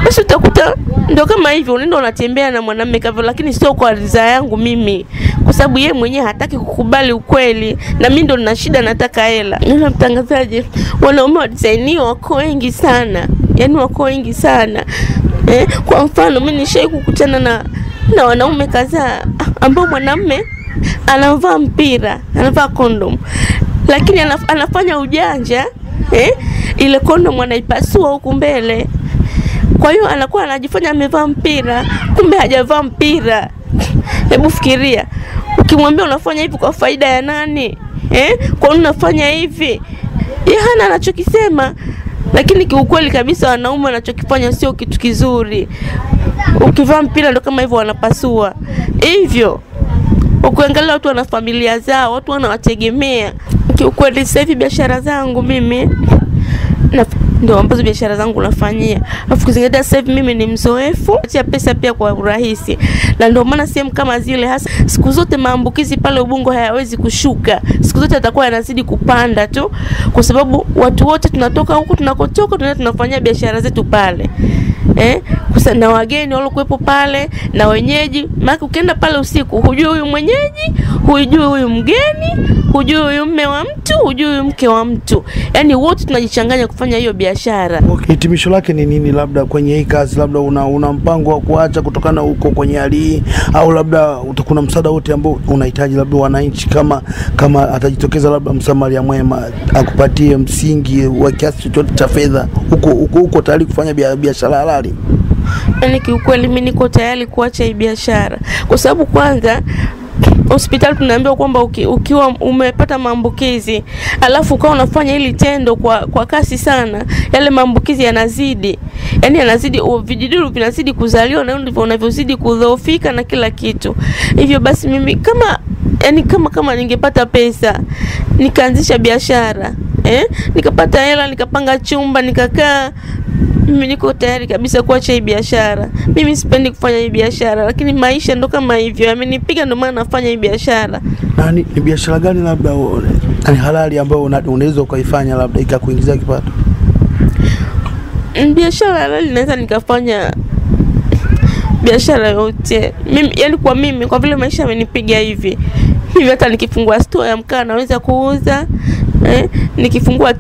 Basi utakuta ndio kama hivyo unaenda unatembea na mwanamume kavyo, lakini sio kwa ridhaa yangu mimi, kwa sababu yeye mwenyewe hataki kukubali ukweli na mimi ndo nina shida, nataka hela. Nina mtangazaji, wanaume wa design wako wengi sana, yani wako wengi sana. Kwa mfano mimi nishai kukutana na wanaume kadhaa ambao mwanamume anavaa mpira, anavaa condom, lakini anafanya ujanja, ile condom anaipasua huku mbele. Kwa hiyo anakuwa anajifanya amevaa mpira, kumbe hajavaa mpira. Hebu fikiria, ukimwambia unafanya hivi kwa faida ya nani? Kwa nini unafanya hivi? Yeye hana anachokisema, lakini kiukweli kabisa wanaume wanachokifanya sio kitu kizuri. Ukivaa mpira ndo kama hivyo wanapasua. Hivyo ukiangalia watu wana familia zao, watu wanawategemea. Kiukweli sasa hivi biashara zangu mimi ndio ambazo biashara zangu nafanyia. Alafu kuzingatia sasa hivi mimi ni mzoefu, acha pesa pia kwa urahisi. Na ndio maana sehemu kama zile hasa siku zote maambukizi pale Ubungo hayawezi kushuka. Siku zote atakuwa yanazidi kupanda tu, kwa sababu watu wote tunatoka huko tunakotoka tunafanyia biashara zetu pale. Na wageni wale kuepo pale na wenyeji, maana ukienda pale usiku hujui huyu mwenyeji, hujui huyu mgeni, hujui huyu mume wa mtu, hujui huyu mke wa mtu. Yaani wote tunajichanganya kufanya hiyo biashara. Hitimisho lake ni nini labda kwenye hii kazi? Labda una mpango wa kuacha kutokana huko kwenye hali hii, au labda utakuna msaada wote ambao unahitaji labda wananchi, kama atajitokeza labda msamaria mwema akupatie msingi wa kiasi chochote cha fedha, huko tayari kufanya biashara halali? Yaani kiukweli mimi niko tayari kuacha hii biashara, kwa sababu kwanza hospitali tunaambiwa kwamba ukiwa umepata maambukizi alafu ukawa unafanya hili tendo kwa kasi sana, yale maambukizi yanazidi. Yaani yanazidi, vijidudu vinazidi kuzaliwa na ndivyo unavyozidi kudhoofika na kila kitu. Hivyo basi mimi kama ningepata pesa nikaanzisha biashara, nikapata hela, nikapanga chumba, nikakaa, mimi niko tayari kabisa kuacha hii biashara. Mimi sipendi kufanya hii biashara, lakini maisha ndo kama hivyo yamenipiga, ndo maana nafanya hii biashara. Ni biashara gani labda ni halali ambayo unaweza ukaifanya labda ikakuingizia kipato? Biashara halali naweza nikafanya biashara yote. Mimi kwa vile maisha yamenipiga hivi, hata nikifungua store ya mkaa naweza kuuza, nikifungua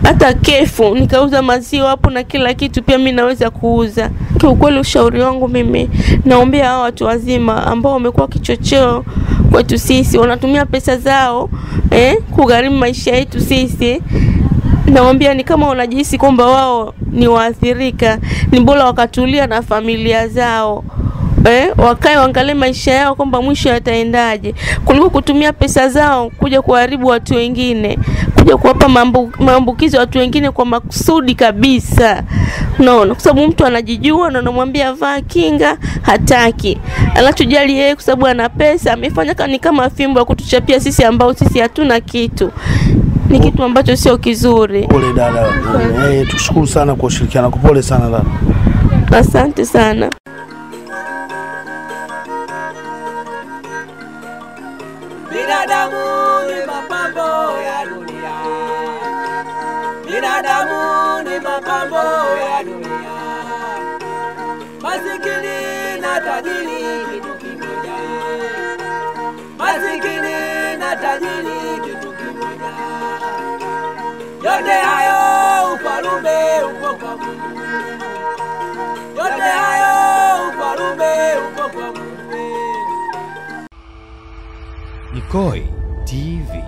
hata kefu nikauza maziwa hapo na kila kitu pia mimi naweza kuuza. Kwa ukweli ushauri wangu mimi naombea hao watu wazima ambao wamekuwa kichocheo kwetu sisi, wanatumia pesa zao kugharimu maisha yetu sisi. Naombea ni kama wanajihisi kwamba wao ni waathirika, ni bora wakatulia na familia zao, wakae waangalie maisha yao kwamba mwisho yataendaje, kuliko kutumia pesa zao kuja kuharibu watu wengine, kuja kuwapa maambukizi watu wengine kwa makusudi kabisa. Unaona, kwa sababu mtu anajijua na anamwambia vaa kinga, hataki. Anachojali yeye kwa sababu ana pesa, amefanya kama fimbo ya kutuchapia sisi ambao sisi hatuna kitu. Ni kitu ambacho sio kizuri. Pole dada. Tukushukuru sana kwa ushirikiano. Pole sana dada. Asante sana. Binadamu ni mapambo ya dunia. Binadamu Masikini na tajiri kitu kimoja. Masikini na tajiri kitu kimoja. Yote hayo ufalme uko kwa Mungu. Yote hayo ufalme uko kwa Mungu. Nikoi TV.